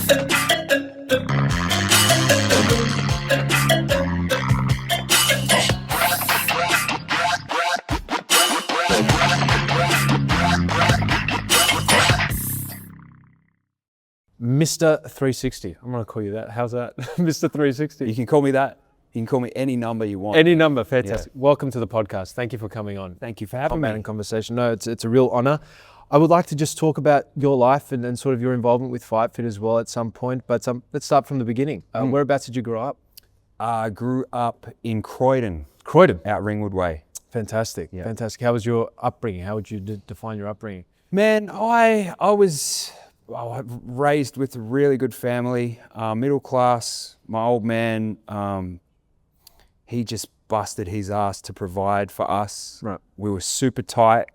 Mr. 360. I'm going to call you that. How's that? Mr. 360. You can call me that. You can call me any number you want. Any number. Fantastic. Yeah. Welcome to the podcast. Thank you for coming on. Thank you for having me. In conversation. No, it's a real honor. I would like to just talk about your life and sort of your involvement with Fight Fit as well at some point. But let's start from the beginning. Whereabouts did you grow up? I grew up in Croydon. Croydon? Out Ringwood Way. Fantastic. Yeah. Fantastic. How was your upbringing? How would you define your upbringing? Man, I was raised with a really good family, middle class. My old man, he just busted his ass to provide for us. Right. We were super tight.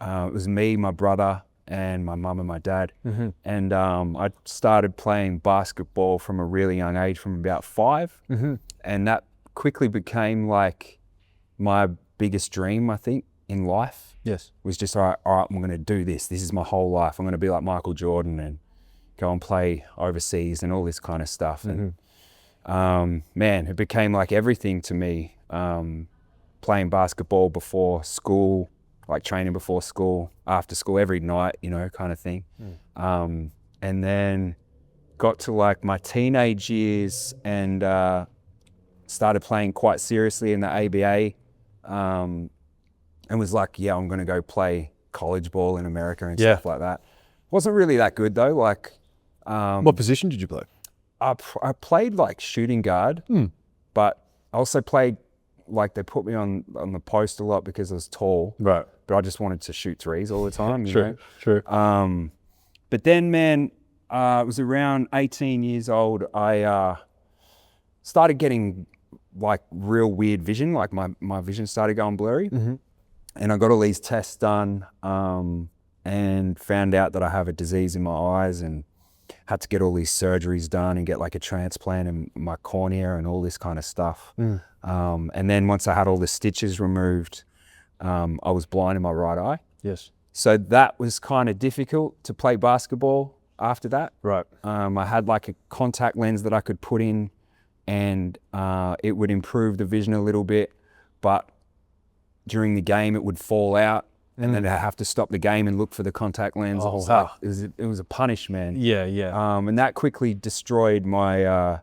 It was me, my brother, and my mum and my dad. Mm-hmm. And I started playing basketball from a really young age, from about 5. Mm-hmm. And that quickly became like my biggest dream, I think, in life. Yes. Was just, all right, I'm going to do this. This is my whole life. I'm going to be like Michael Jordan and go and play overseas and all this kind of stuff. Mm-hmm. And man, it became like everything to me. Playing basketball before school, like training before school, after school, every night, you know, kind of thing. And then got to like my teenage years and started playing quite seriously in the ABA. And was like, yeah, I'm going to go play college ball in America and stuff like that. Wasn't really that good though. Like, what position did you play? I played like shooting guard, but I also played like, they put me on the post a lot because I was tall. Right. But I just wanted to shoot threes all the time. True. But then, man, I was around 18 years old. I started getting like real weird vision. Like my vision started going blurry. Mm-hmm. And I got all these tests done and found out that I have a disease in my eyes and had to get all these surgeries done and get like a transplant in my cornea and all this kind of stuff. And then once I had all the stitches removed, I was blind in my right eye. Yes. So that was kind of difficult to play basketball after that. Right. I had like a contact lens that I could put in and it would improve the vision a little bit, but during the game it would fall out and then I'd have to stop the game and look for the contact lens. Oh, wow. Like, it was a punish, man. Yeah. And that quickly destroyed my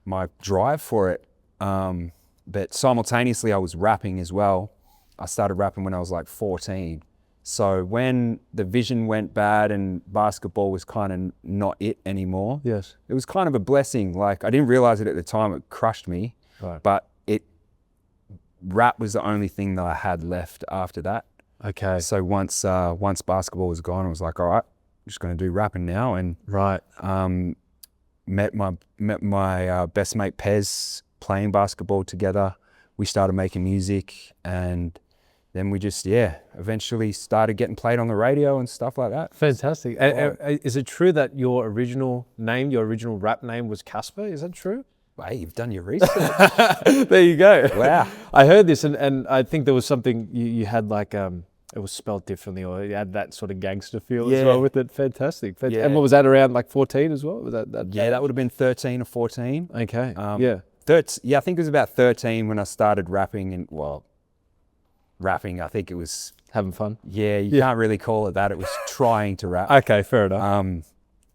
my drive for it. But simultaneously I was rapping as well. I started rapping when I was like 14. So when the vision went bad and basketball was kind of not it anymore, yes, it was kind of a blessing. Like, I didn't realize it at the time, it crushed me, right. But rap was the only thing that I had left after that. Okay. So once basketball was gone, I was like, all right, I'm just going to do rapping now. And right. Met my best mate Pez playing basketball together. We started making music, and then we just eventually started getting played on the radio and stuff like that. Fantastic. Is it true that your original rap name was Casper? Is that true? Hey, you've done your research. There you go. Wow. I heard this, and I think there was something you had like it was spelled differently, or it had that sort of gangster feel as well with it. Fantastic. Yeah. And what was that, around like 14 as well? Was that? Yeah, that would have been 13 or 14. Okay. I think it was about 13 when I started rapping, and rapping, I think it was having fun. Yeah, you can't really call it that. It was trying to rap. Okay, fair enough.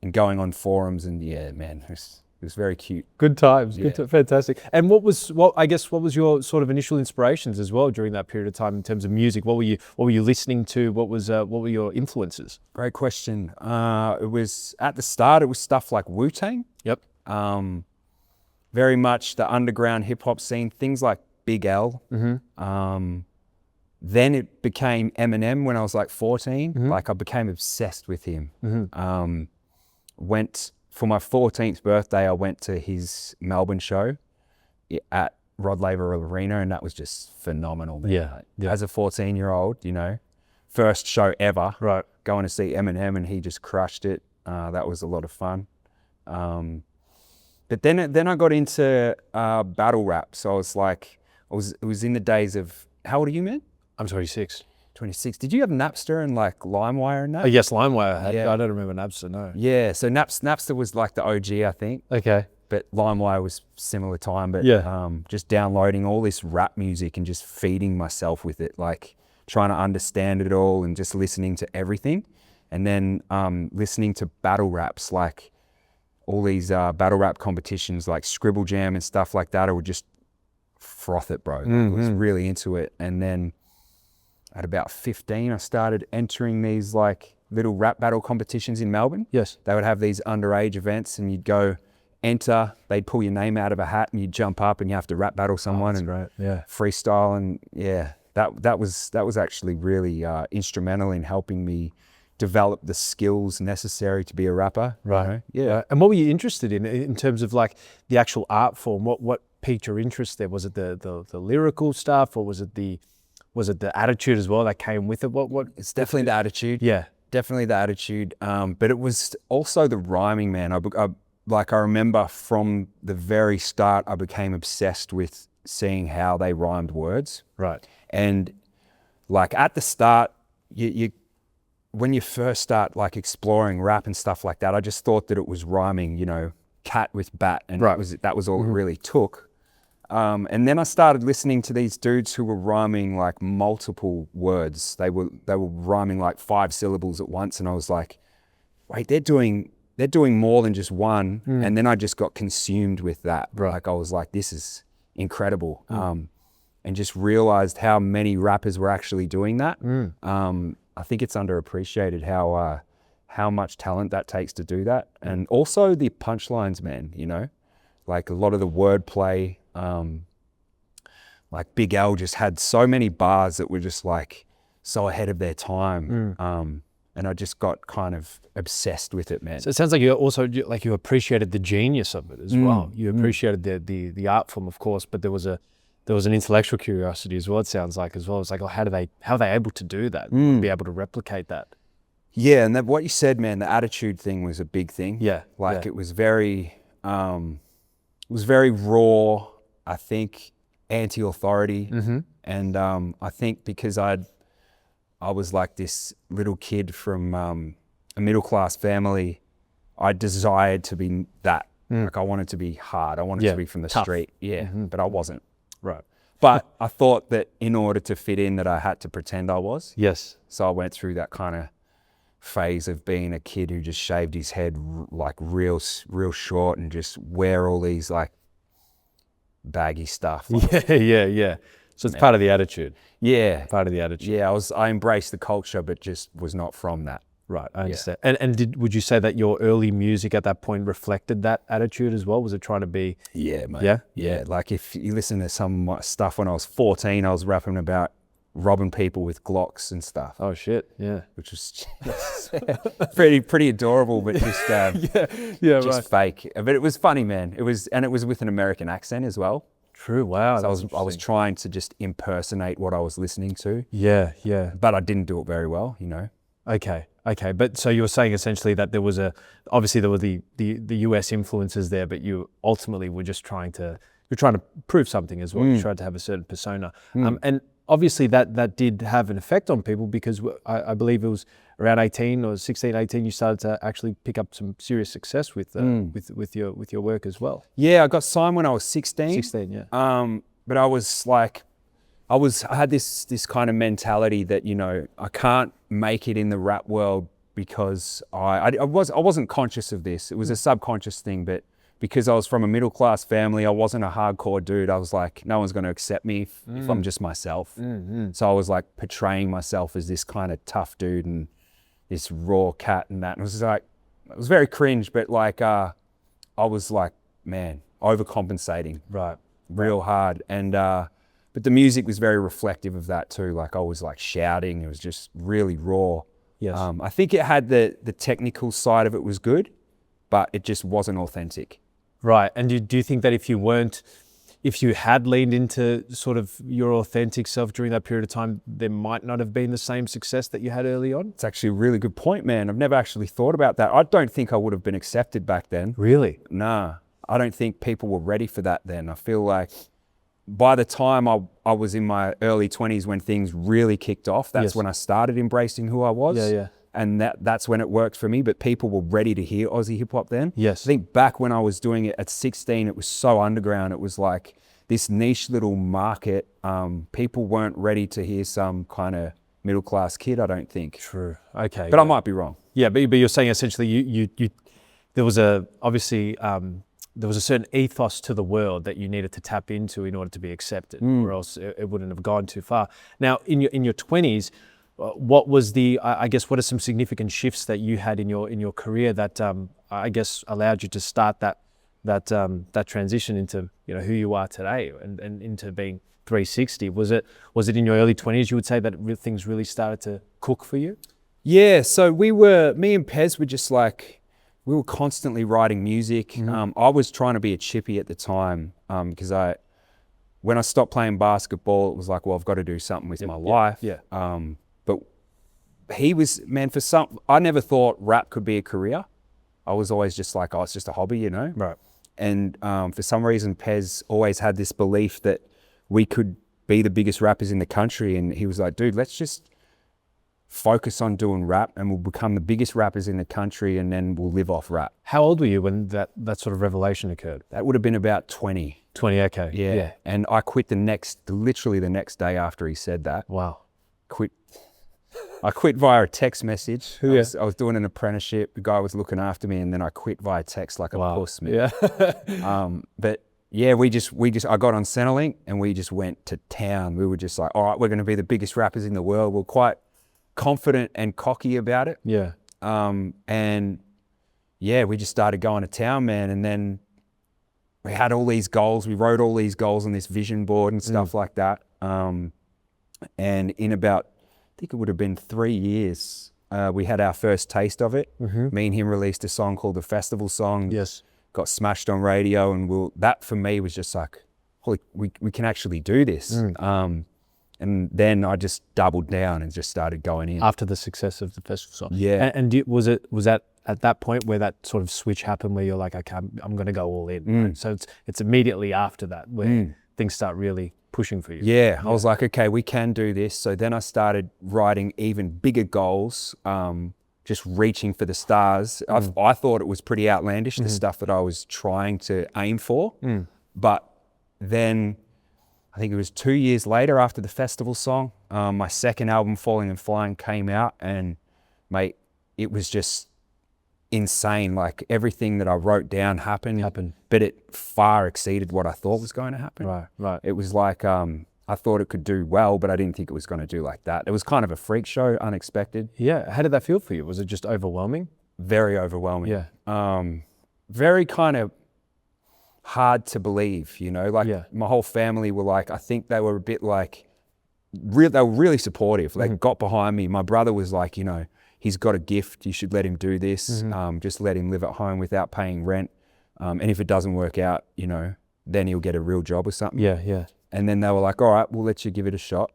And going on forums, and man, it was very cute. Good times. Fantastic. And what was your sort of initial inspirations as well during that period of time in terms of music? What were you listening to? What were your influences? Great question. It was at the start. It was stuff like Wu-Tang. Yep. Very much the underground hip hop scene. Things like Big L. Mm-hmm. Then it became Eminem when I was like 14. Mm-hmm. Like, I became obsessed with him. Mm-hmm. For my 14th birthday, I went to his Melbourne show at Rod Laver Arena, and that was just phenomenal, man. Yeah. As a 14-year-old, first show ever, right? Going to see Eminem, and he just crushed it. That was a lot of fun. But then I got into battle rap. So I was like, it was in the days of, how old are you, man? I'm 26. 26. Did you have Napster and like LimeWire and that? Oh, yes, LimeWire had. Yeah. I don't remember Napster, no. Yeah, so Napster was like the OG, I think. Okay. But LimeWire was similar time. But Yeah. just downloading all this rap music and just feeding myself with it, like trying to understand it all and just listening to everything. And then listening to battle raps, like all these battle rap competitions like Scribble Jam and stuff like that. I would just froth it, bro. I was really into it. And then at about 15, I started entering these like little rap battle competitions in Melbourne. Yes. They would have these underage events and you'd go enter, they'd pull your name out of a hat and you'd jump up and you have to rap battle someone and Great. Yeah. freestyle. And yeah, that was actually really instrumental in helping me develop the skills necessary to be a rapper. Right. You know? Yeah. Right. And what were you interested in terms of like the actual art form? What piqued your interest there? Was it the lyrical stuff, or was it the attitude as well that came with it? What? It's definitely the attitude. Yeah. Definitely the attitude. But it was also the rhyming, man. I remember from the very start, I became obsessed with seeing how they rhymed words. Right. And like at the start, you when you first start like exploring rap and stuff like that, I just thought that it was rhyming, you know, cat with bat, and Right. that was all it really took. And then I started listening to these dudes who were rhyming like multiple words. They were rhyming like 5 syllables at once, and I was like, wait, they're doing more than just one. And then I just got consumed with that. Right. Like I was like, this is incredible. And just realized how many rappers were actually doing that. I think it's underappreciated how much talent that takes to do that. And also the punchlines, man, you know, like a lot of the wordplay, like Big L just had so many bars that were just like so ahead of their time. And I just got kind of obsessed with it, man. So it sounds like you also like you appreciated the genius of it as well. You appreciated the art form, of course, but there was an intellectual curiosity as well. It sounds like as well. It's like, oh, how are they able to do that? Be able to replicate that? Yeah, and what you said, man, the attitude thing was a big thing. Yeah, like yeah. it was very raw. I think anti-authority, and I think because I was like this little kid from a middle-class family, I desired to be that. Like I wanted to be hard. I wanted to be from the tough. street. Yeah, but I wasn't. Right. But I thought that in order to fit in that I had to pretend I was. Yes. So I went through that kind of phase of being a kid who just shaved his head like real short and just wear all these like baggy stuff. Like, Yeah. So it's part of the attitude. yeah. Part of the attitude. Yeah, I embraced the culture, but just was not from that. Right, I understand. And would you say that your early music at that point reflected that attitude as well? Was it trying to be? Yeah, mate. Yeah? Yeah. Like if you listen to some of my stuff when I was 14, I was rapping about robbing people with Glocks and stuff, Oh shit! Yeah. which was pretty adorable, but just just fake. But it was funny, man. It was with an American accent as well. True. Wow. So I was trying to just impersonate what I was listening to, Yeah. but I didn't do it very well, you know. Okay. But so you were saying essentially that there were the US influences there, but you ultimately were just trying to prove something as well. You tried to have a certain persona, and obviously that did have an effect on people, because I believe it was around 18 or 16, 18 you started to actually pick up some serious success with your work as well. Yeah, I got signed when I was 16. 16, yeah. But I was like, I had this kind of mentality that, you know, I can't make it in the rap world because I wasn't conscious of this. It was a subconscious thing, but because I was from a middle class family, I wasn't a hardcore dude. I was like, no one's going to accept me if I'm just myself. So I was like portraying myself as this kind of tough dude and this raw cat and that. And it was very cringe, but like, I was like, man, overcompensating. Right. Real hard. And, but the music was very reflective of that too. Like I was like shouting. It was just really raw. Yes. I think it had the technical side of it was good, but it just wasn't authentic. Right. And do you think that if you had leaned into sort of your authentic self during that period of time, there might not have been the same success that you had early on? It's actually a really good point, man. I've never actually thought about that. I don't think I would have been accepted back then. Really? Nah, I don't think people were ready for that then. I feel like by the time I was in my early 20s when things really kicked off, that's when I started embracing who I was. Yeah. And that's when it worked for me, but people were ready to hear Aussie hip hop then. Yes. I think back when I was doing it at 16, it was so underground. It was like this niche little market. People weren't ready to hear some kind of middle class kid, I don't think. True. Okay. But I might be wrong. Yeah, but you're saying essentially you there was obviously there was a certain ethos to the world that you needed to tap into in order to be accepted, or else it wouldn't have gone too far. Now, in your 20s, what was I guess what are some significant shifts that you had in your career that I guess allowed you to start that transition into who you are today and into being 360? Was it in your early 20s you would say that things really started to cook for you? Yeah, so me and Pez were just like, we were constantly writing music. I was trying to be a chippy at the time because when I stopped playing basketball, it was like, well, I've got to do something with my life. Yeah. But he was, man, I never thought rap could be a career. I was always just like, oh, it's just a hobby, Right. And for some reason, Pez always had this belief that we could be the biggest rappers in the country. And he was like, dude, let's just focus on doing rap and we'll become the biggest rappers in the country and then we'll live off rap. How old were you when that sort of revelation occurred? That would have been about 20. 20, okay. Yeah. And I quit literally the next day after he said that. Wow. I quit via a text message. Yeah. I was doing an apprenticeship. The guy was looking after me and then I quit via text like a puss, man. Yeah. But yeah, I got on Centrelink and we just went to town. We were just like, all right, we're going to be the biggest rappers in the world. We're quite confident and cocky about it. Yeah. And yeah, we just started going to town, man. And then we had all these goals. We wrote all these goals on this vision board and stuff like that. And in about, I think it would have been 3 years, we had our first taste of it. Me and him released a song called The Festival Song. Yes. Got smashed on radio, and that for me was just like, holy, we can actually do this. And then I just doubled down and just started going in. After the success of the festival song. Yeah. And was that at that point where that sort of switch happened where you're like, okay, I'm going to go all in. Right? So it's immediately after that where things start really pushing for you. Yeah. I was like, okay, we can do this. So then I started writing even bigger goals, just reaching for the stars. I thought it was pretty outlandish, the stuff that I was trying to aim for. But then I think it was 2 years later after the festival song, my second album, Falling and Flying, came out, and mate, it was just insane. Like everything that I wrote down happened, but it far exceeded what I thought was going to happen. Right. It was like, I thought it could do well, but I didn't think it was going to do like that. It was kind of a freak show, unexpected. Yeah. How did that feel for you? Was it just overwhelming? Very overwhelming. Yeah. Very kind of hard to believe, like my whole family were like, I think they were a bit like, they were really supportive. They got behind me. My brother was like, he's got a gift. You should let him do this. Just let him live at home without paying rent. And if it doesn't work out, then he'll get a real job or something. Yeah. And then they were like, all right, we'll let you give it a shot.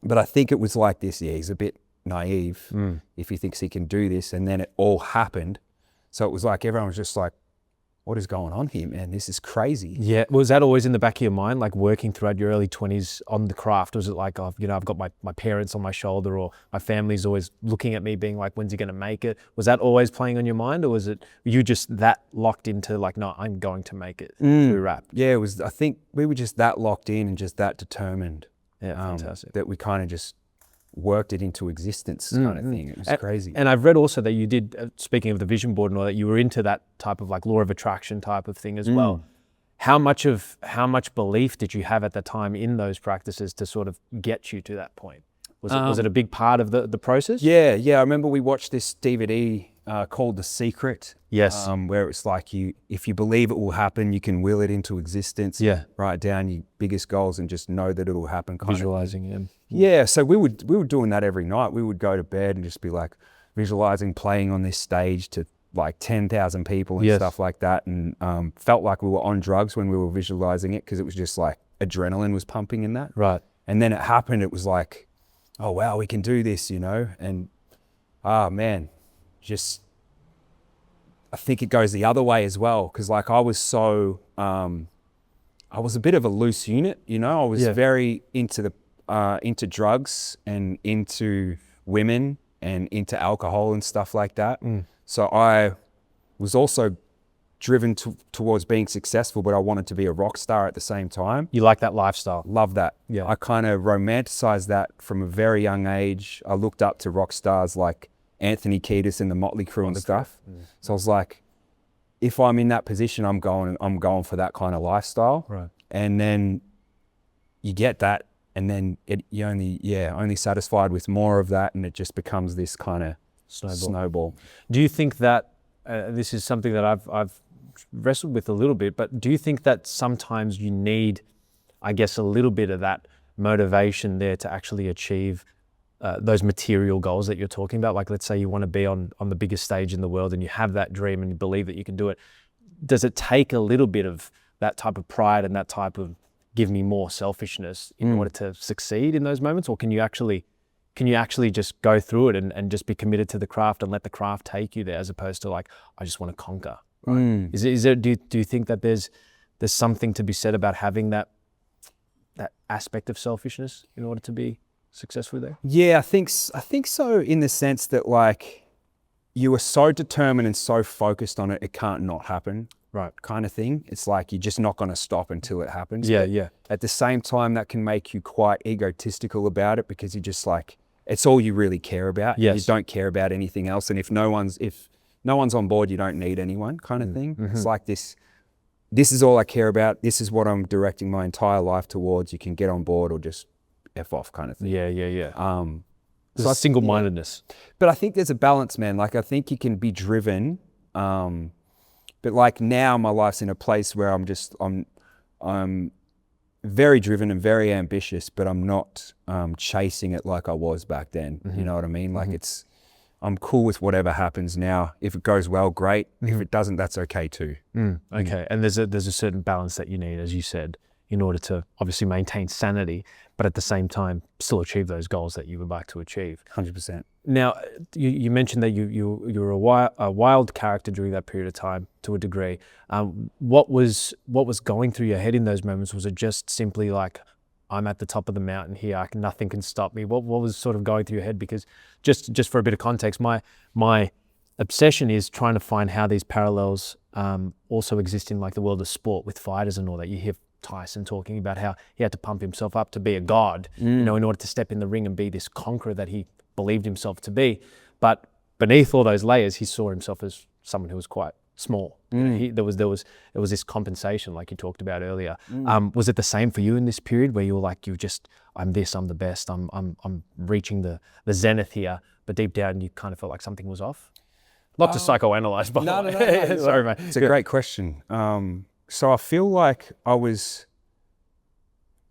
But I think it was like this. Yeah, he's a bit naive if he thinks he can do this. And then it all happened. So it was like, everyone was just like, what is going on here, man? This is crazy. Yeah. Was that always in the back of your mind, like working throughout your early 20s on the craft? Was it like, I've got my parents on my shoulder, or my family's always looking at me being like, when's he going to make it? Was that always playing on your mind, or was it you just that locked into like, no, I'm going to make it through rap? Yeah, it was. I think we were just that locked in and just that determined. Yeah, fantastic. That we kind of just worked it into existence kind of thing. It was crazy. And I've read also that you did, speaking of the vision board and all that, you were into that type of like law of attraction type of thing as well. How much belief did you have at the time in those practices to sort of get you to that point? Was it a big part of the process? Yeah. I remember we watched this DVD called The Secret. Yes. Where it's like if you believe it will happen, you can will it into existence. Yeah. Write down your biggest goals and just know that it will happen. Visualizing it. Yeah. So we were doing that every night. We would go to bed and just be like visualizing playing on this stage to like 10,000 people and stuff like that. And felt like we were on drugs when we were visualizing it, because it was just like adrenaline was pumping in that. Right. And then it happened. It was like, oh wow, we can do this, and man, just I think it goes the other way as well, because like I was so I was a bit of a loose unit, you know. I was very into drugs and into women and into alcohol and stuff like that. So I was also driven towards being successful, but I wanted to be a rock star at the same time. You like that lifestyle? Love that. Yeah. I kind of romanticized that from a very young age. I looked up to rock stars like Anthony Kiedis and the Motley Crue and stuff. So I was like, if I'm in that position, I'm going for that kind of lifestyle. Right. And then you get that, and then you only satisfied with more of that, and it just becomes this kind of snowball. Do you think that this is something that I've wrestled with a little bit, but do you think that sometimes you need, I guess, a little bit of that motivation there to actually achieve those material goals that you're talking about? Like, let's say you want to be on the biggest stage in the world and you have that dream and you believe that you can do it. Does it take a little bit of that type of pride and that type of give me more selfishness in order to succeed in those moments? Or can you actually just go through it and just be committed to the craft and let the craft take you there, as opposed to like, I just want to conquer? Right? Is there, do you think that there's something to be said about having that aspect of selfishness in order to be successful there? Yeah, I think so, in the sense that like you are so determined and so focused on it, it can't not happen. Right. Kind of thing. It's like you're just not going to stop until it happens. Yeah, but yeah. At the same time, that can make you quite egotistical about it, because you're just like, it's all you really care about. Yes. You don't care about anything else. And if no one's on board, you don't need anyone, kind of thing. It's like this is all I care about. This is what I'm directing my entire life towards. You can get on board or just F off, kind of thing. Yeah. So single-mindedness. Yeah. But I think there's a balance, man. Like, I think you can be driven, but like now my life's in a place where I'm very driven and very ambitious, but I'm not chasing it like I was back then. You know what I mean? Like I'm cool with whatever happens now. If it goes well, great. If it doesn't, that's okay too. Okay. And there's a certain balance that you need, as you said, in order to obviously maintain sanity, but at the same time still achieve those goals that you would like to achieve. 100%. Now, you mentioned that you were a wild character during that period of time to a degree. What was going through your head in those moments? Was it just simply like, I'm at the top of the mountain here, nothing can stop me? What was sort of going through your head? Because just for a bit of context, my obsession is trying to find how these parallels also exist in like the world of sport with fighters and all that. You hear Tyson talking about how he had to pump himself up to be a god, in order to step in the ring and be this conqueror that he believed himself to be. But beneath all those layers, he saw himself as someone who was quite small. There was this compensation, like you talked about earlier. Was it the same for you in this period where you were like, I'm this, I'm the best, I'm reaching the zenith here, but deep down you kind of felt like something was off? Not to psychoanalyze, by the way. No. Sorry, mate. It's a great question. So I feel like I was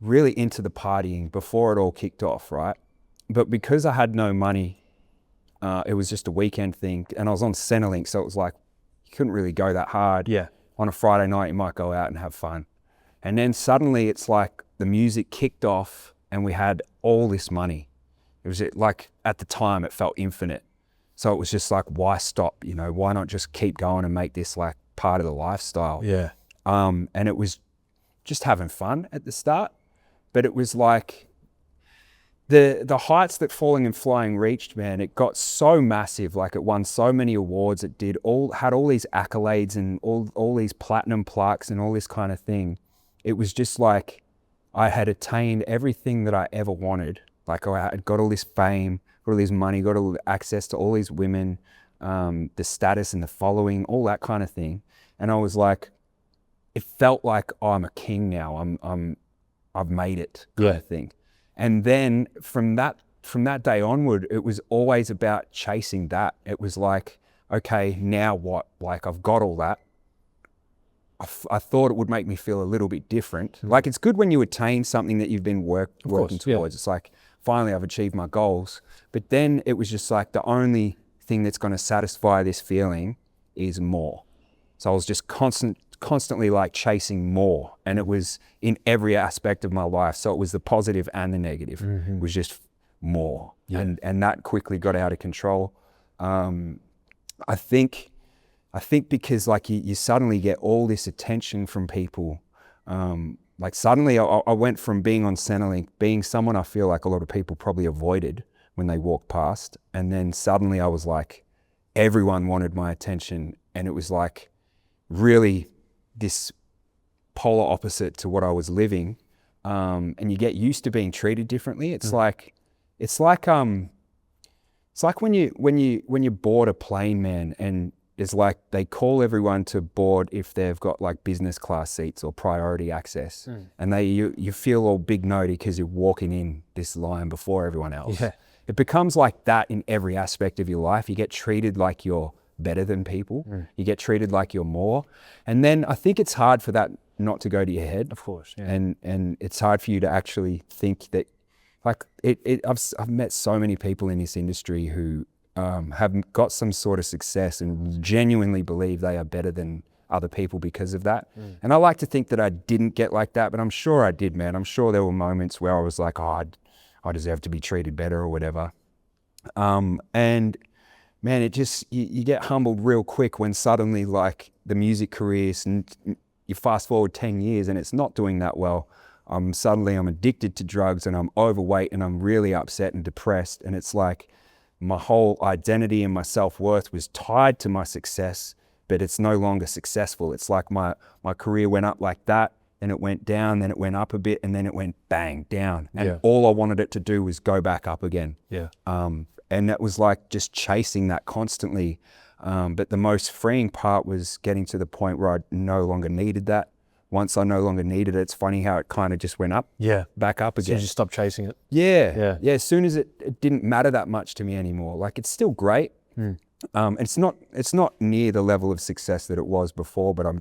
really into the partying before it all kicked off, right? But because I had no money, it was just a weekend thing, and I was on Centrelink, so it was like, you couldn't really go that hard. Yeah. On a Friday night, you might go out and have fun. And then suddenly it's like the music kicked off and we had all this money. It was like, at the time, it felt infinite. So it was just like, why stop? Why not just keep going and make this like part of the lifestyle? Yeah. And it was just having fun at the start, but it was like the heights that Falling and Flying reached, man, it got so massive. Like, it won so many awards. It had all these accolades and all these platinum plaques and all this kind of thing. It was just like I had attained everything that I ever wanted. Like, I had got all this fame, got all this money, got all the access to all these women, the status and the following, all that kind of thing. And I was like, it felt like, oh, I'm a king now. I've made it, kind of thing. And then from that day onward, it was always about chasing that. It was like, okay, now what? Like, I've got all that. I thought it would make me feel a little bit different. Like, it's good when you attain something that you've been working towards. Yeah. It's like, finally, I've achieved my goals. But then it was just like, the only thing that's going to satisfy this feeling is more. So I was just constantly like chasing more, and it was in every aspect of my life. So it was the positive and the negative. It was just more. And that quickly got out of control. I think because like you suddenly get all this attention from people, like suddenly I went from being on Centrelink, being someone I feel like a lot of people probably avoided when they walked past. And then suddenly I was like, everyone wanted my attention. And it was like really this polar opposite to what I was living. And you get used to being treated differently. It's like when you board a plane, man, and it's like they call everyone to board if they've got like business class seats or priority access, and you feel all big notey because you're walking in this line before everyone else. Yeah. It becomes like that in every aspect of your life. You get treated like you're better than people. You get treated like you're more, and then I think it's hard for that not to go to your head. Of course, yeah. And it's hard for you to actually think that, like I've met so many people in this industry who have got some sort of success and genuinely believe they are better than other people because of that. And I like to think that I didn't get like that, but I'm sure I did, man. I'm sure there were moments where I was like, oh, I deserve to be treated better or whatever. And man, it just, you get humbled real quick when suddenly like the music career, you fast forward 10 years and it's not doing that well. Suddenly I'm addicted to drugs and I'm overweight and I'm really upset and depressed. And it's like my whole identity and my self-worth was tied to my success, but it's no longer successful. It's like my career went up like that, then it went down, then it went up a bit, and then it went bang down. And all I wanted it to do was go back up again. Yeah. And that was like just chasing that constantly. But the most freeing part was getting to the point where I no longer needed that. Once I no longer needed it, it's funny how it kind of just went up, back up again. So you just stopped chasing it? Yeah. As soon as it didn't matter that much to me anymore. Like it's still great. It's not near the level of success that it was before, but I'm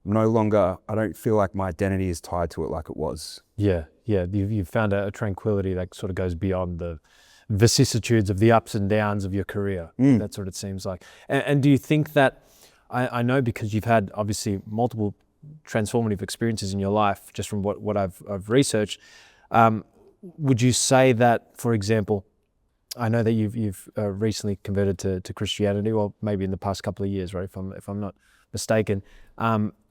no longer, I don't feel like my identity is tied to it like it was. Yeah. You've found a tranquility that sort of goes beyond the vicissitudes of the ups and downs of your career. That's what it seems like. And do you think that, I know because you've had obviously multiple transformative experiences in your life, just from what I've researched, would you say that, for example, I know that you've recently converted to Christianity, or maybe in the past couple of years, right? If I'm not mistaken,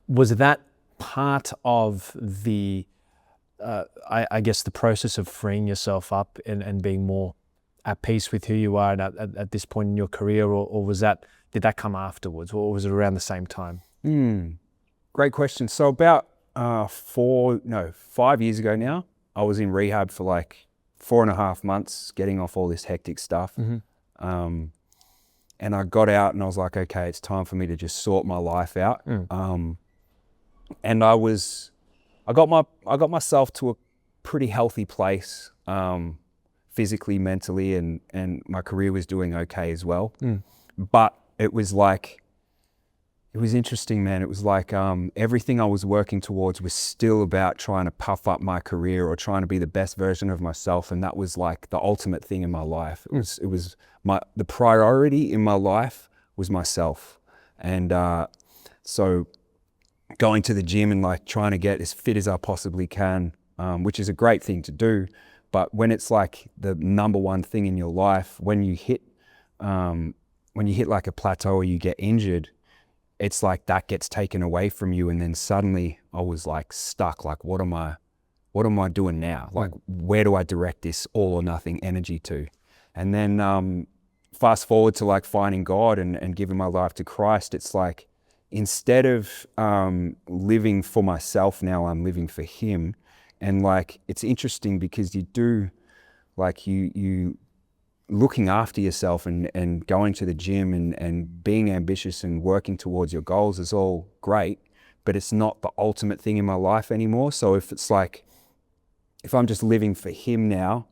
was that part of the I guess the process of freeing yourself up and being more at peace with who you are at this point in your career, or did that come afterwards, or was it around the same time? Great question. So about 5 years ago now, I was in rehab for like 4.5 months, getting off all this hectic stuff. And I got out and I was like, okay, it's time for me to just sort my life out. And I got myself to a pretty healthy place, physically, mentally, and my career was doing okay as well. But it was interesting, man. It was like everything I was working towards was still about trying to puff up my career or trying to be the best version of myself, and that was like the ultimate thing in my life. It was the priority in my life was myself, and so going to the gym and like trying to get as fit as I possibly can, which is a great thing to do, but when it's like the number one thing in your life, when you hit like a plateau or you get injured, it's like that gets taken away from you, and then suddenly I was like stuck. Like, what am I doing now? Like, where do I direct this all or nothing energy to? And then fast forward to like finding God and giving my life to Christ. It's like, instead of living for myself now, I'm living for Him. And like, it's interesting because you do, like you looking after yourself and going to the gym and being ambitious and working towards your goals is all great, but it's not the ultimate thing in my life anymore. So if I'm just living for Him now,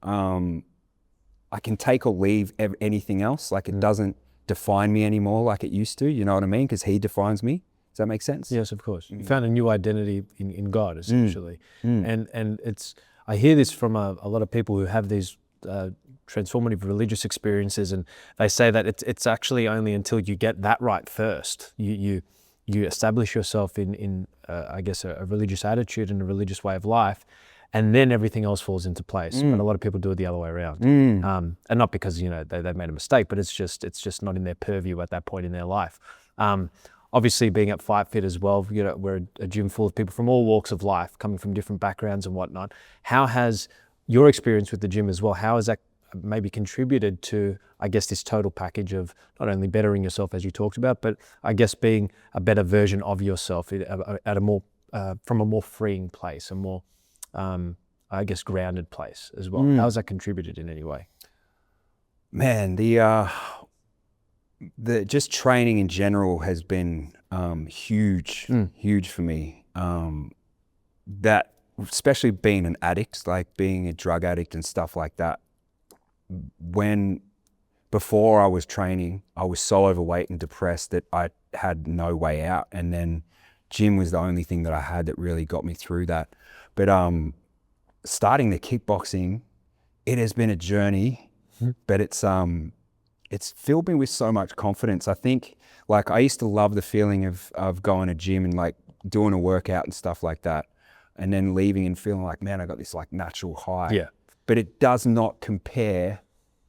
I can take or leave anything else. Like, it doesn't define me anymore like it used to, you know what I mean? Because He defines me. Does that make sense? Yes, of course. You found a new identity in God, essentially. And it's, I hear this from a lot of people who have these transformative religious experiences, and they say that it's actually only until you get that right first, you establish yourself in I guess a religious attitude and a religious way of life, and then everything else falls into place. But a lot of people do it the other way around, and not because they've made a mistake, but it's just not in their purview at that point in their life. obviously being at Fight Fit as well, you know, we're a gym full of people from all walks of life, coming from different backgrounds and whatnot. How has your experience with the gym as well, how has that maybe contributed to, I guess, this total package of not only bettering yourself as you talked about, but I guess being a better version of yourself at a more, from a more freeing place, a more, I guess, grounded place as well? How has that contributed in any way? Man, the just training in general has been huge for me. That, especially being an addict, like being a drug addict and stuff like that. Before I was training, I was so overweight and depressed that I had no way out. And then gym was the only thing that I had that really got me through that. But starting the kickboxing, it has been a journey, but it's filled me with so much confidence. I think, like, I used to love the feeling of going to gym and like doing a workout and stuff like that, and then leaving and feeling like, man, I got this like natural high. Yeah. But it does not compare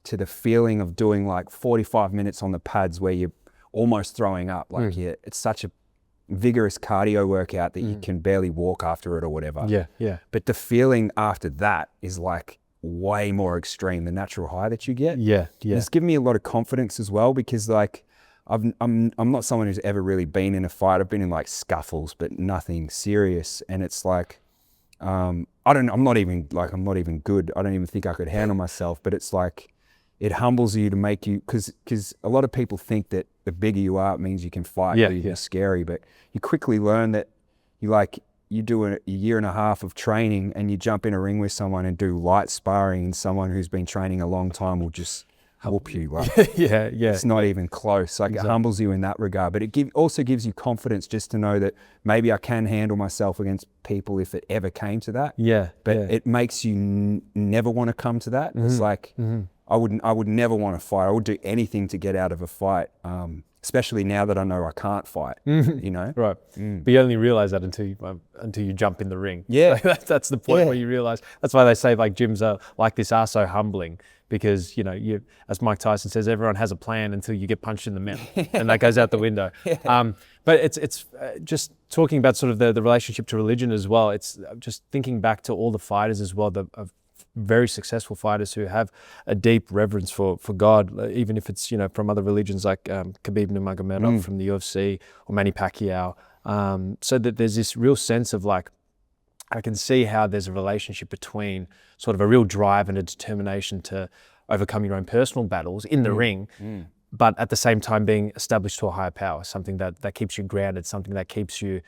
to the feeling of doing like 45 minutes on the pads where you're almost throwing up. Like, it's such a vigorous cardio workout that you can barely walk after it or whatever. Yeah, yeah. But the feeling after that is like way more extreme, the natural high that you get. Yeah, yeah. It's given me a lot of confidence as well, because like I'm not someone who's ever really been in a fight. I've been in like scuffles, but nothing serious. And it's like, I'm not even good. I don't even think I could handle myself, but it's like, it humbles you to make you, because a lot of people think that the bigger you are, it means you can fight. You're scary, but you quickly learn that you do a year and a half of training and you jump in a ring with someone and do light sparring, and someone who's been training a long time will just whoop you. Like, yeah. It's not even close. Like, exactly. It humbles you in that regard, but it also gives you confidence just to know that maybe I can handle myself against people if it ever came to that. Yeah. But it makes you never want to come to that. It's like, I would never want to fight. I would do anything to get out of a fight, especially now that I know I can't fight, you know? Right. But you only realize that until you jump in the ring. Yeah. That's the point where you realize. That's why they say like gyms like this are so humbling, because, you know, as Mike Tyson says, everyone has a plan until you get punched in the mouth and that goes out the window. But it's just talking about sort of the relationship to religion as well. It's just thinking back to all the fighters as well, very successful fighters who have a deep reverence for God, even if it's, you know, from other religions like Khabib Nurmagomedov from the UFC or Manny Pacquiao. So that there's this real sense of like, I can see how there's a relationship between sort of a real drive and a determination to overcome your own personal battles in the ring, but at the same time being established to a higher power, something that keeps you grounded, something that keeps you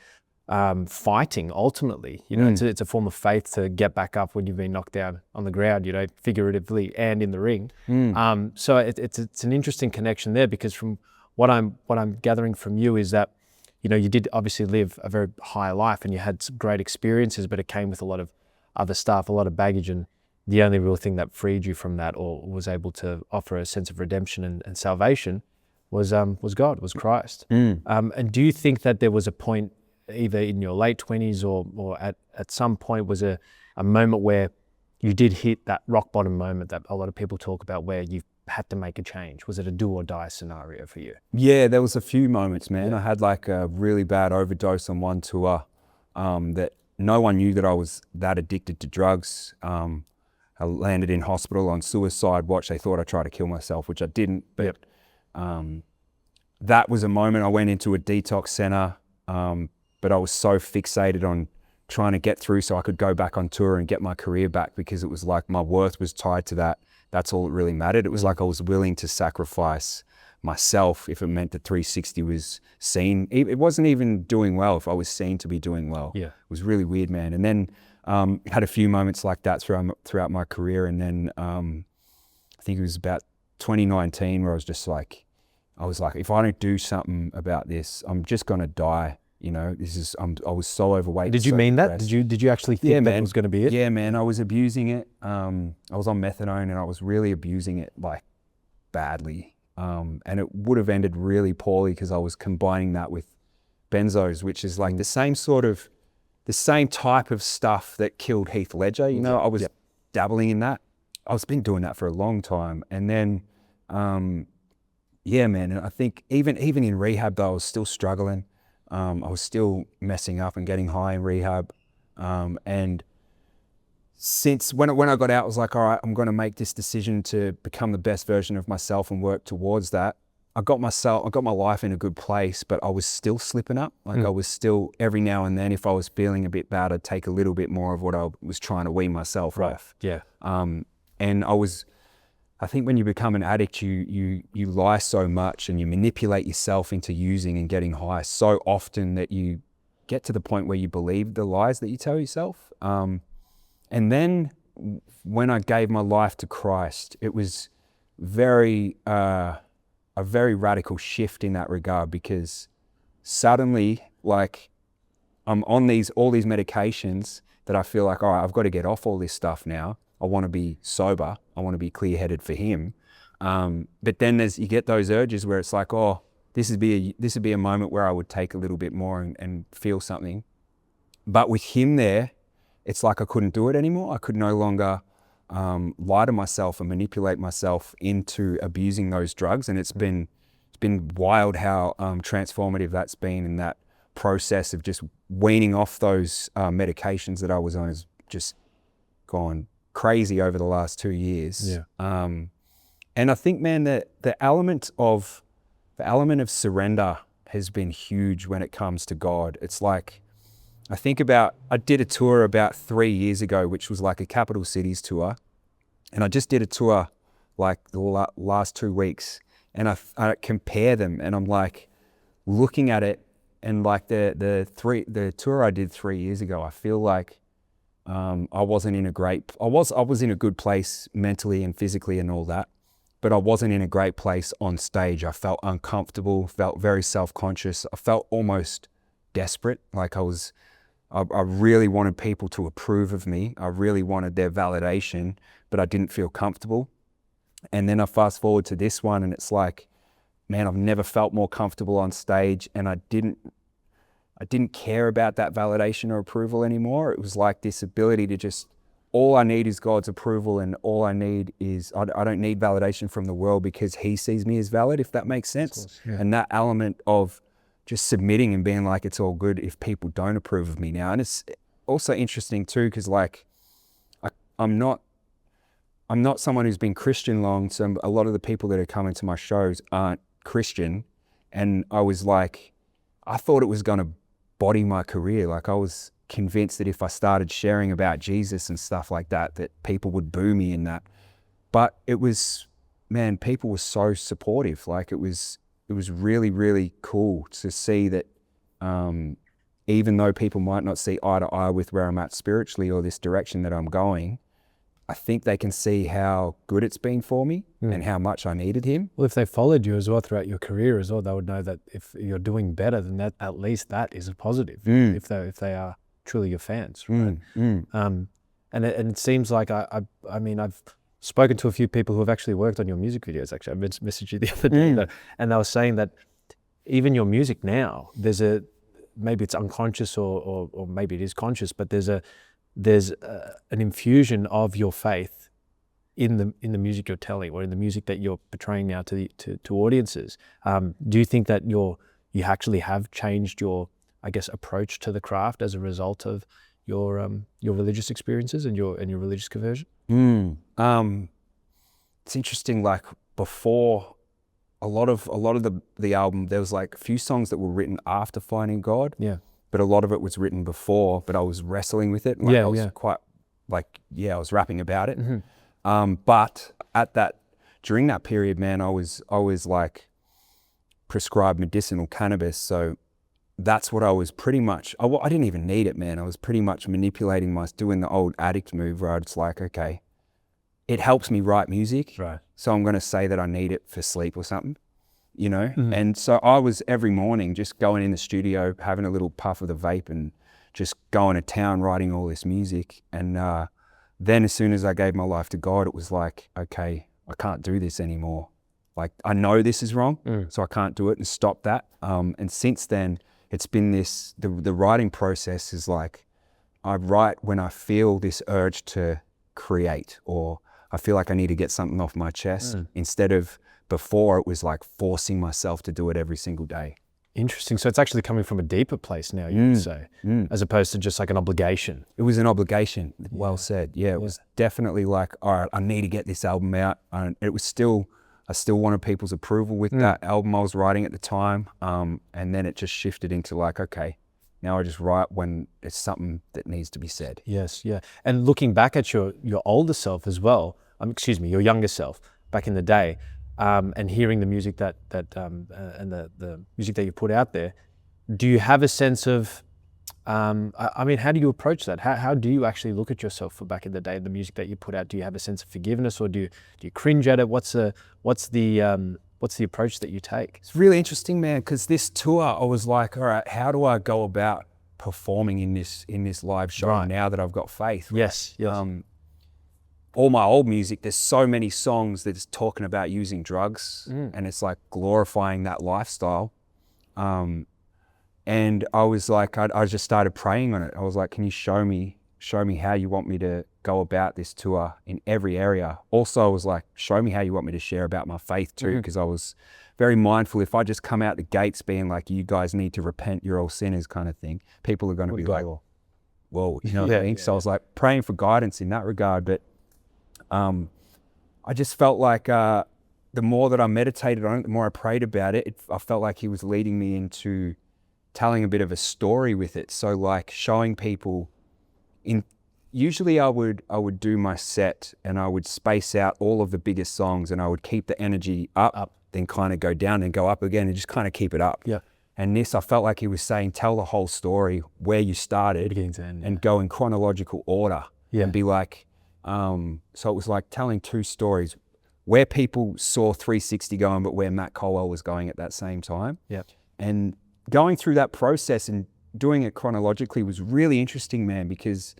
fighting ultimately. You know, it's a form of faith to get back up when you've been knocked down on the ground, you know, figuratively and in the ring. So it's an interesting connection there, because from what I'm gathering from you is that, you know, you did obviously live a very high life and you had some great experiences, but it came with a lot of other stuff, a lot of baggage, and the only real thing that freed you from that or was able to offer a sense of redemption and salvation was God, was Christ. And do you think that there was a point either in your late 20s or at some point was a moment where you did hit that rock bottom moment that a lot of people talk about, where you had to make a change? Was it a do or die scenario for you? Yeah, there was a few moments, man. I had like a really bad overdose on one tour that no one knew that I was that addicted to drugs. I landed in hospital on suicide watch. They thought I tried to kill myself, which I didn't. But that was a moment. I went into a detox center, but I was so fixated on trying to get through so I could go back on tour and get my career back, because it was like my worth was tied to that. That's all that really mattered. It was like I was willing to sacrifice myself if it meant that 360 was seen. It wasn't even doing well if I was seen to be doing well. Yeah. It was really weird, man. And then had a few moments like that throughout my career. And then I think it was about 2019 where I was like, if I don't do something about this, I'm just gonna die. You know, I was so overweight. Did you mean that? Did you actually think that was going to be it? Yeah, man, I was abusing it. I was on methadone and I was really abusing it like badly. And it would have ended really poorly because I was combining that with benzos, which is like the same type of stuff that killed Heath Ledger. You know, I was dabbling in that. I've been doing that for a long time. And then yeah, man. And I think even in rehab though, I was still struggling. I was still messing up and getting high in rehab. And since when I got out, I was like, all right, I'm going to make this decision to become the best version of myself and work towards that. I got my life in a good place, but I was still slipping up. Like I was still, every now and then, if I was feeling a bit bad, I'd take a little bit more of what I was trying to wean myself off. Yeah. And I think when you become an addict, you lie so much and you manipulate yourself into using and getting high so often that you get to the point where you believe the lies that you tell yourself. And then when I gave my life to Christ, it was a very radical shift in that regard, because suddenly, like, I'm on all these medications that I feel like, all right, I've got to get off all this stuff now. I want to be sober. I want to be clear-headed for him. But then you get those urges where it's like, oh, this would be a moment where I would take a little bit more and feel something. But with him there, it's like I couldn't do it anymore. I could no longer lie to myself and manipulate myself into abusing those drugs. And it's been wild how transformative that's been, in that process of just weaning off those medications that I was on has just gone crazy over the last 2 years. Yeah. And I think, man, that the element of surrender has been huge when it comes to God. It's like, I did a tour about 3 years ago, which was like a capital cities tour. And I just did a tour like the last 2 weeks, and I compare them, and I'm like looking at it, and like the tour I did 3 years ago, I feel like I was in a good place mentally and physically and all that, but I wasn't in a great place on stage. I felt uncomfortable, felt very self-conscious. I felt almost desperate. Like I really wanted people to approve of me. I really wanted their validation, but I didn't feel comfortable. And then I fast forward to this one, and it's like, man, I've never felt more comfortable on stage, and I didn't care about that validation or approval anymore. It was like this ability to just, all I need is God's approval, and all I need is, I don't need validation from the world because he sees me as valid, if that makes sense. Of course, yeah. And that element of just submitting and being like, it's all good if people don't approve of me now. And it's also interesting too, because like, I'm not someone who's been Christian long, so a lot of the people that are coming to my shows aren't Christian. And I was like, I thought it was going to body my career. Like I was convinced that if I started sharing about Jesus and stuff like that, that people would boo me in that. But it was, man, people were so supportive. Like it was really, really cool to see that even though people might not see eye to eye with where I'm at spiritually or this direction that I'm going, I think they can see how good it's been for me and how much I needed him. Well, if they followed you as well throughout your career as well, they would know that if you're doing better than that, at least that is a positive. If they are truly your fans, right? And it seems like I mean I've spoken to a few people who have actually worked on your music videos. Actually, I messaged you the other day, and they were saying that even your music now, maybe it's unconscious or maybe it is conscious, but there's an infusion of your faith in the music you're telling, or in the music that you're portraying now to audiences. Do you think that you actually have changed your, I guess, approach to the craft as a result of your religious experiences and your religious conversion? It's interesting. Like before, a lot of the album, there was like a few songs that were written after finding God. Yeah. But a lot of it was written before, but I was wrestling with it. Like I was quite like, I was rapping about it. But during that period, man, I was like prescribed medicinal cannabis. So that's what I was pretty much, I didn't even need it, man. I was pretty much manipulating doing the old addict move where it's like, okay, it helps me write music. Right. So I'm going to say that I need it for sleep or something. You know? And so I was every morning just going in the studio, having a little puff of the vape and just going to town writing all this music. And then as soon as I gave my life to God, it was like, okay, I can't do this anymore. Like I know this is wrong, so I can't do it, and stop that. And since then, it's been the writing process is like, I write when I feel this urge to create, or I feel like I need to get something off my chest, instead of before it was like forcing myself to do it every single day. Interesting. So it's actually coming from a deeper place now, you would say, as opposed to just like an obligation. It was an obligation. Well said. Yeah, it was definitely like, all right, I need to get this album out. And it was still, I still wanted people's approval with that album I was writing at the time. And then it just shifted into like, okay, now I just write when it's something that needs to be said. Yes, yeah. And looking back at your older self as well, excuse me, your younger self back in the day, and hearing the music and the music that you put out there, do you have a sense of, I mean, how do you approach that? How do you actually look at yourself for back in the day, the music that you put out? Do you have a sense of forgiveness, or do you cringe at it? What's the approach that you take? It's really interesting, man, because this tour, I was like, all right, how do I go about performing in this live show now that I've got faith? Yes, yes. All my old music, there's so many songs that's talking about using drugs, and it's like glorifying that lifestyle. And I was like, I just started praying on it. I was like, can you show me how you want me to go about this tour in every area? Also, I was like, show me how you want me to share about my faith too, because I was very mindful. If I just come out the gates being like, you guys need to repent, you're all sinners kind of thing, people are going to be like, whoa, you know what I mean? So I was like praying for guidance in that regard. But I just felt like the more that I meditated on it, the more I prayed about it, I felt like he was leading me into telling a bit of a story with it. So like showing people usually I would do my set and I would space out all of the biggest songs and I would keep the energy up, then kind of go down and go up again and just kind of keep it up. Yeah. And this, I felt like he was saying, tell the whole story where you started, beginning to end, and go in chronological order and be like, so it was like telling two stories where people saw 360 going, but where Matt Colwell was going at that same time. Yeah. And going through that process and doing it chronologically was really interesting, man, because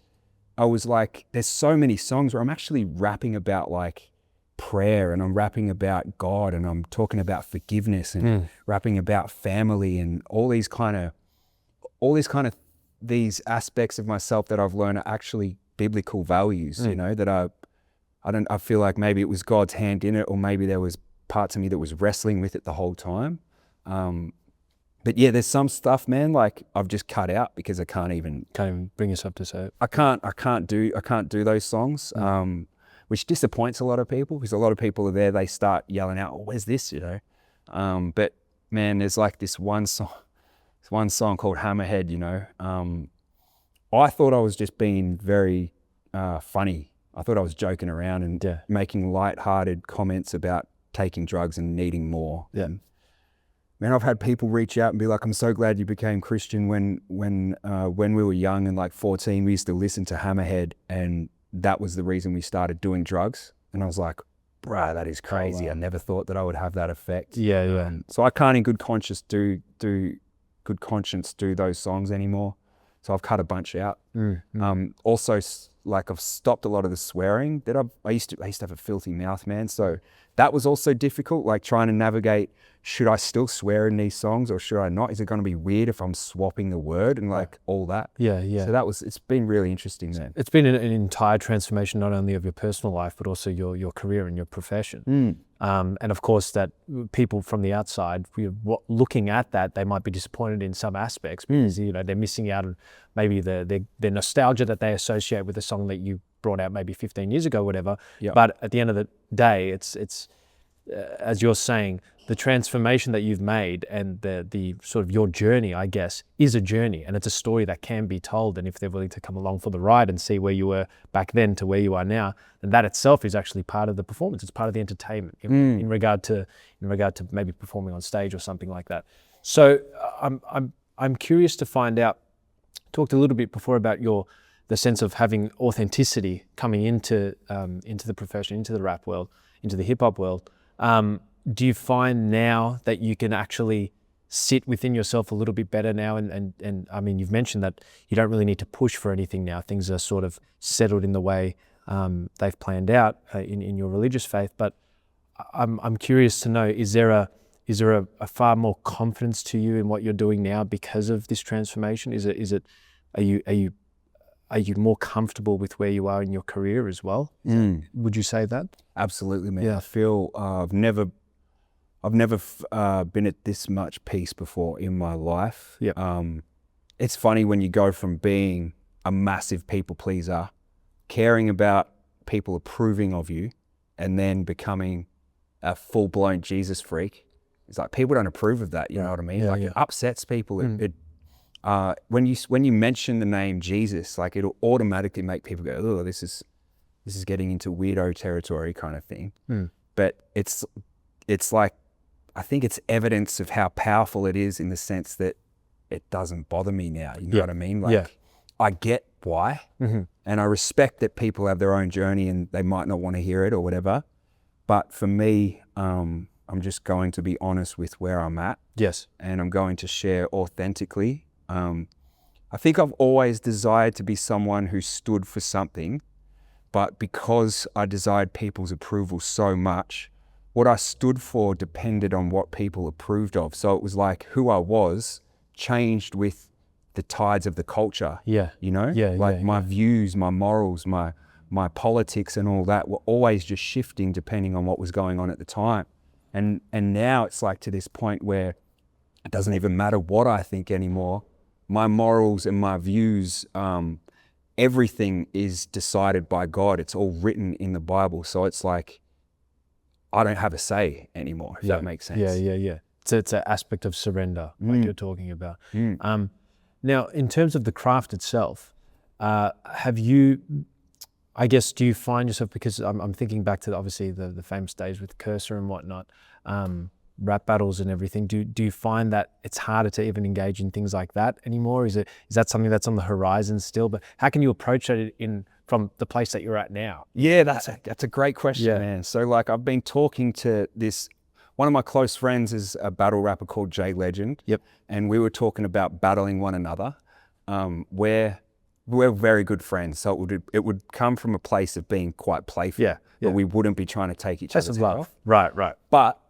I was like, there's so many songs where I'm actually rapping about like prayer, and I'm rapping about God, and I'm talking about forgiveness, and rapping about family, and all these aspects of myself that I've learned are actually biblical values, you know, that I feel like maybe it was God's hand in it, or maybe there was parts of me that was wrestling with it the whole time. But yeah, there's some stuff, man, like I've just cut out because I can't even bring yourself to say it. I can't do those songs, which disappoints a lot of people, because a lot of people are there, they start yelling out, oh, where's this, you know? But man, there's like this one song called Hammerhead, you know? I thought I was just being very funny. I thought I was joking around and making lighthearted comments about taking drugs and needing more. Yeah. Man, I've had people reach out and be like, I'm so glad you became Christian when we were young and like 14, we used to listen to Hammerhead, and that was the reason we started doing drugs. And I was like, bruh, that is crazy. I never thought that I would have that effect. Yeah. So I can't in good conscience do those songs anymore. So I've cut a bunch out. Also, like I've stopped a lot of the swearing that I used to have a filthy mouth, man. So that was also difficult, like trying to navigate, should I still swear in these songs or should I not? Is it going to be weird if I'm swapping the word and like all that? Yeah. So it's been really interesting, man. It's been an entire transformation, not only of your personal life, but also your career and your profession. And of course that people from the outside, looking at that, they might be disappointed in some aspects because, you know, they're missing out on maybe the nostalgia that they associate with a song that you brought out maybe 15 years ago, whatever. Yep. But at the end of the day, it's as you're saying, the transformation that you've made and the sort of your journey, I guess, is a journey, and it's a story that can be told. And if they're willing to come along for the ride and see where you were back then to where you are now, then that itself is actually part of the performance. It's part of the entertainment in regard to maybe performing on stage or something like that. So I'm curious to find out. Talked a little bit before about the sense of having authenticity coming into the profession, into the rap world, into the hip hop world. Do you find now that you can actually sit within yourself a little bit better now? And I mean, you've mentioned that you don't really need to push for anything now. Things are sort of settled in the way they've planned out in your religious faith. But I'm curious to know, is there a far more confidence to you in what you're doing now because of this transformation? Are you more comfortable with where you are in your career as well? Would you say that? Absolutely, man. Yeah. I feel I've never been at this much peace before in my life. Yep. It's funny when you go from being a massive people pleaser, caring about people approving of you, and then becoming a full-blown Jesus freak. It's like people don't approve of that. You know what I mean? Yeah, like it upsets people. When you mention the name Jesus, like it'll automatically make people go, "Oh, this is getting into weirdo territory," kind of thing. But it's like, I think it's evidence of how powerful it is in the sense that it doesn't bother me now. You know what I mean? Like I get why, and I respect that people have their own journey and they might not want to hear it or whatever. But for me, I'm just going to be honest with where I'm at. Yes. And I'm going to share authentically. I think I've always desired to be someone who stood for something, but because I desired people's approval so much, what I stood for depended on what people approved of. So it was like who I was changed with the tides of the culture. Yeah. You know? Yeah. My views, my morals, my politics and all that were always just shifting depending on what was going on at the time. And now it's like to this point where it doesn't even matter what I think anymore. My morals and my views, everything is decided by God. It's all written in the Bible. So it's like, I don't have a say anymore, if that makes sense. Yeah. It's an aspect of surrender, like you're talking about. Now, in terms of the craft itself, have you, I guess, do you find yourself, because I'm thinking back to obviously the famous days with Cursor and whatnot, rap battles and everything. Do you find that it's harder to even engage in things like that anymore? Is that something that's on the horizon still? But how can you approach it from the place that you're at now? Yeah, that's a great question, man. So like I've been talking to one of my close friends is a battle rapper called J Legend. Yep. And we were talking about battling one another. We're very good friends. So it would come from a place of being quite playful. Yeah. But we wouldn't be trying to take each other's head off. Right. But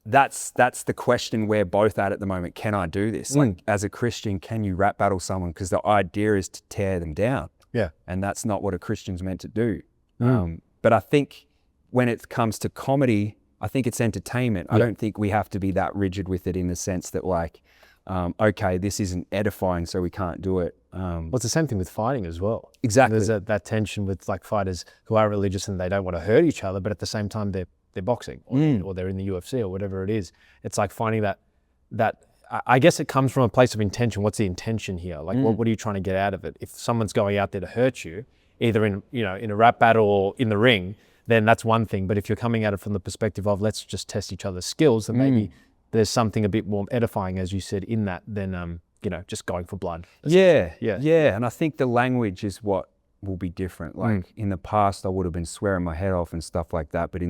that's the question we're both at the moment. Can I do this? Like as a Christian, can you rap battle someone? Because the idea is to tear them down. Yeah. And that's not what a Christian's meant to do. But I think when it comes to comedy, I think it's entertainment. I don't think we have to be that rigid with it in the sense that like, okay, this isn't edifying, so we can't do it. Well, it's the same thing with fighting as well. Exactly. There's that tension with like fighters who are religious and they don't want to hurt each other, but at the same time they're boxing or they're in the UFC or whatever it is. It's like finding that I guess it comes from a place of intention. What's the intention here? Like what are you trying to get out of it? If someone's going out there to hurt you, either in a rap battle or in the ring, then that's one thing. But if you're coming at it from the perspective of let's just test each other's skills, then maybe there's something a bit more edifying, as you said, in that than just going for blood. Yeah. And I think the language is what will be different. Like in the past, I would have been swearing my head off and stuff like that. But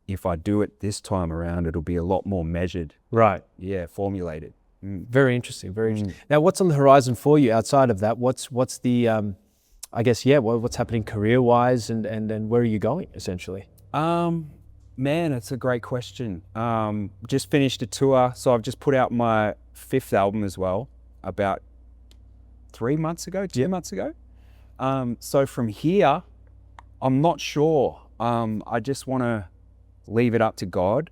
if I do it this time around, it'll be a lot more measured. Right. Yeah, formulated. Very interesting. Very interesting. Now, what's on the horizon for you outside of that? What's the I guess what's happening career-wise and where are you going essentially? Man, it's a great question. Just finished a tour, so I've just put out my 5th album as well, about 2 months ago. So from here, I'm not sure. I just want to leave it up to God.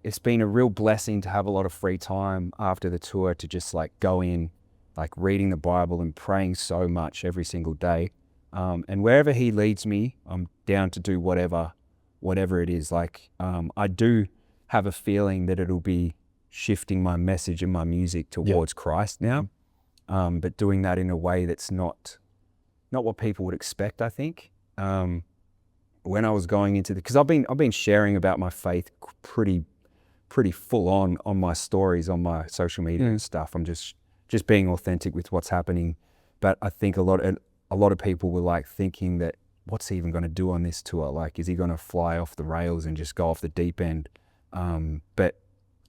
It's been a real blessing to have a lot of free time after the tour to just like go in, like reading the Bible and praying so much every single day. And wherever he leads me, I'm down to do whatever it is. Like, I do have a feeling that it'll be shifting my message and my music towards Christ now. But doing that in a way that's not what people would expect, I think. When I was going into because I've been sharing about my faith pretty full on my stories on my social media and stuff. I'm just being authentic with what's happening. But I think a lot of people were like thinking that what's he even going to do on this tour? Like, is he going to fly off the rails and just go off the deep end? But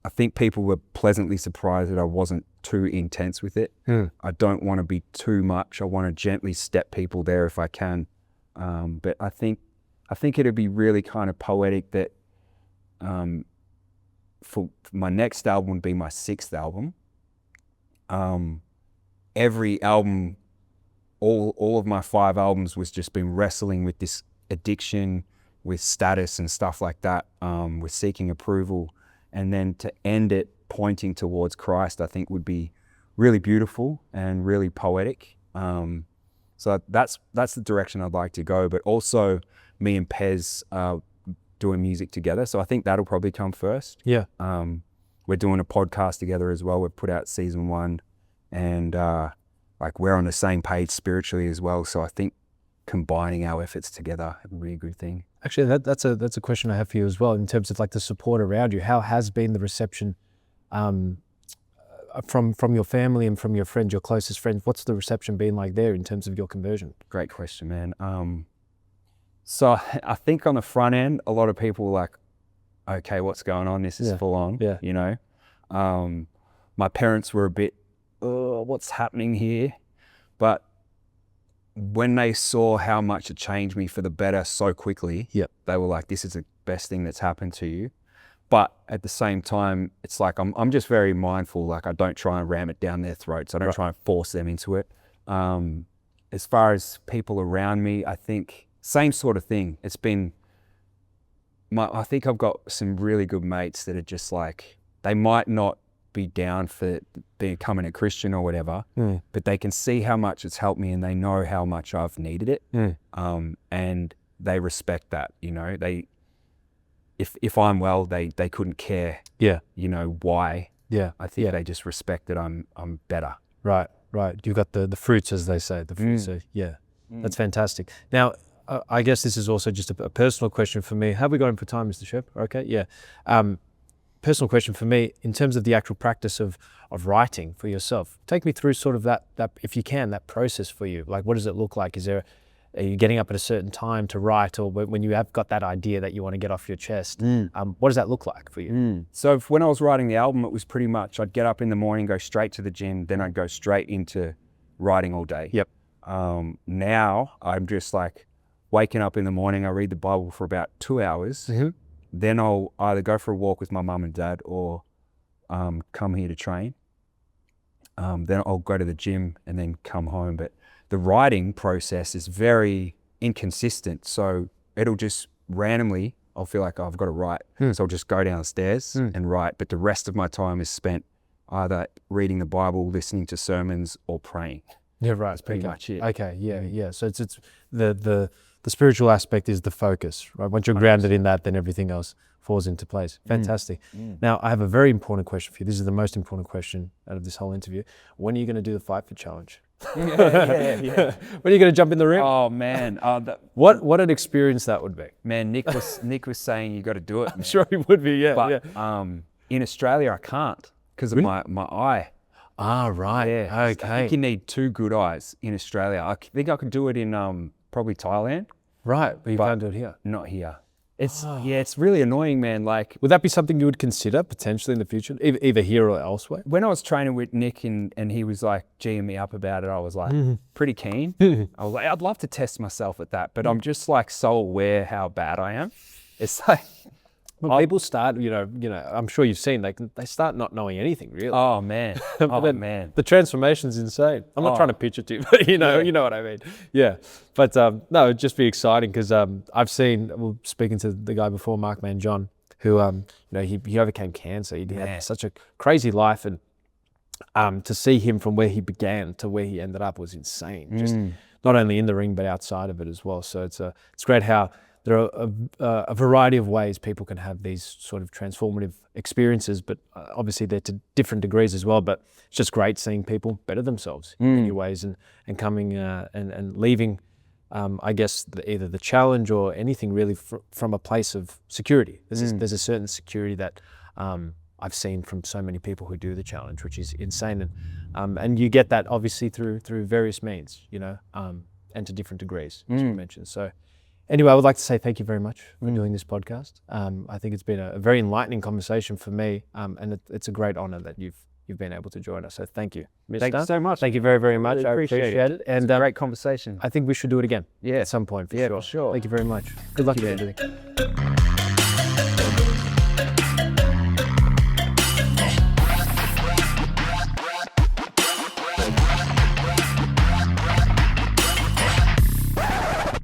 I think people were pleasantly surprised that I wasn't too intense with it. I don't want to be too much. I want to gently step people there if I can. But I think it'd be really kind of poetic that for my next album would be my 6th album. Every album, all of my 5 albums was just been wrestling with this addiction, with status and stuff like that, with seeking approval, and then to end it pointing towards Christ, I think would be really beautiful and really poetic. So that's the direction I'd like to go. But also, me and Pez doing music together, so I think that'll probably come first. Yeah. We're doing a podcast together as well. We've put out season 1, and like we're on the same page spiritually as well. So I think combining our efforts together would be a good thing. Actually, that's a question I have for you as well, in terms of like the support around you. How has been the reception from your family and from your friends, your closest friends? What's the reception been like there in terms of your conversion? Great question, man. So I think on the front end, a lot of people were like, okay, what's going on? This is full on, you know? My parents were a bit, oh, what's happening here? But when they saw how much it changed me for the better so quickly, they were like, this is the best thing that's happened to you. But at the same time, it's like, I'm just very mindful. Like, I don't try and ram it down their throats. I don't try and force them into it. As far as people around me, I think same sort of thing. It's been, I think I've got some really good mates that are just like, they might not be down for becoming a Christian or whatever, but they can see how much it's helped me, and they know how much I've needed it. And they respect that, you know. If I'm well, they couldn't care, you know, why. I think they just respect that I'm better. Right. You've got the fruits, as they say, the fruits. So that's fantastic. Now, I guess this is also just a personal question for me. How are we going for time, Mr. Shep? Okay, personal question for me, in terms of the actual practice of writing for yourself. Take me through sort of that, if you can, that process for you. Like, what does it look like? Are you getting up at a certain time to write, or when you have got that idea that you want to get off your chest? What does that look like for you? So when I was writing the album, it was pretty much, I'd get up in the morning, go straight to the gym, then I'd go straight into writing all day. Now I'm just like waking up in the morning, I read the Bible for about 2 hours. Then I'll either go for a walk with my mum and dad, or come here to train. Then I'll go to the gym and then come home. But the writing process is very inconsistent. So it'll just randomly, I'll feel like, oh, I've got to write. So I'll just go downstairs and write. But the rest of my time is spent either reading the Bible, listening to sermons, or praying. That's pretty much it. Okay, So it's the spiritual aspect is the focus, right? Once you're grounded in that, then everything else falls into place. Fantastic. Now, I have a very important question for you. This is the most important question out of this whole interview. When are you going to do the Fight for Challenge? When are you going to jump in the ring? Oh man, what an experience that would be. Man, Nick was saying you got to do it. I'm sure he would be. But in Australia, I can't because of my eye. Right. I think you need 2 good eyes in Australia. I think I could do it in probably Thailand. Right, but you can't do it here. Not here. It's really annoying, man. Like, would that be something you would consider potentially in the future, either here or elsewhere? When I was training with Nick and he was like G'ing me up about it, I was like pretty keen. I was like, I'd love to test myself at that, but I'm just like so aware how bad I am. It's like, people start, you know, I'm sure you've seen, they start not knowing anything really. Oh man, man. The transformation's insane. I'm not trying to pitch it to you, but you know what I mean. Yeah, but no, it'd just be exciting because I've seen, speaking to the guy before, Mark John, who he overcame cancer. He had such a crazy life, and to see him from where he began to where he ended up was insane. Just not only in the ring but outside of it as well. So it's great how there are a variety of ways people can have these sort of transformative experiences, but obviously they're to different degrees as well. But it's just great seeing people better themselves in new ways and coming and leaving, I guess, either the challenge or anything really from a place of security. There's a certain security that I've seen from so many people who do the challenge, which is insane. And you get that obviously through various means, and to different degrees, as you mentioned. So anyway, I would like to say thank you very much for doing this podcast. I think it's been a very enlightening conversation for me, and it's a great honor that you've been able to join us. So thank you, Mr. Thank you so much. Thank you very, very much. I appreciate it. And it's a great conversation. I think we should do it again. At some point, for sure. For sure. Thank you very much. Good luck with everything.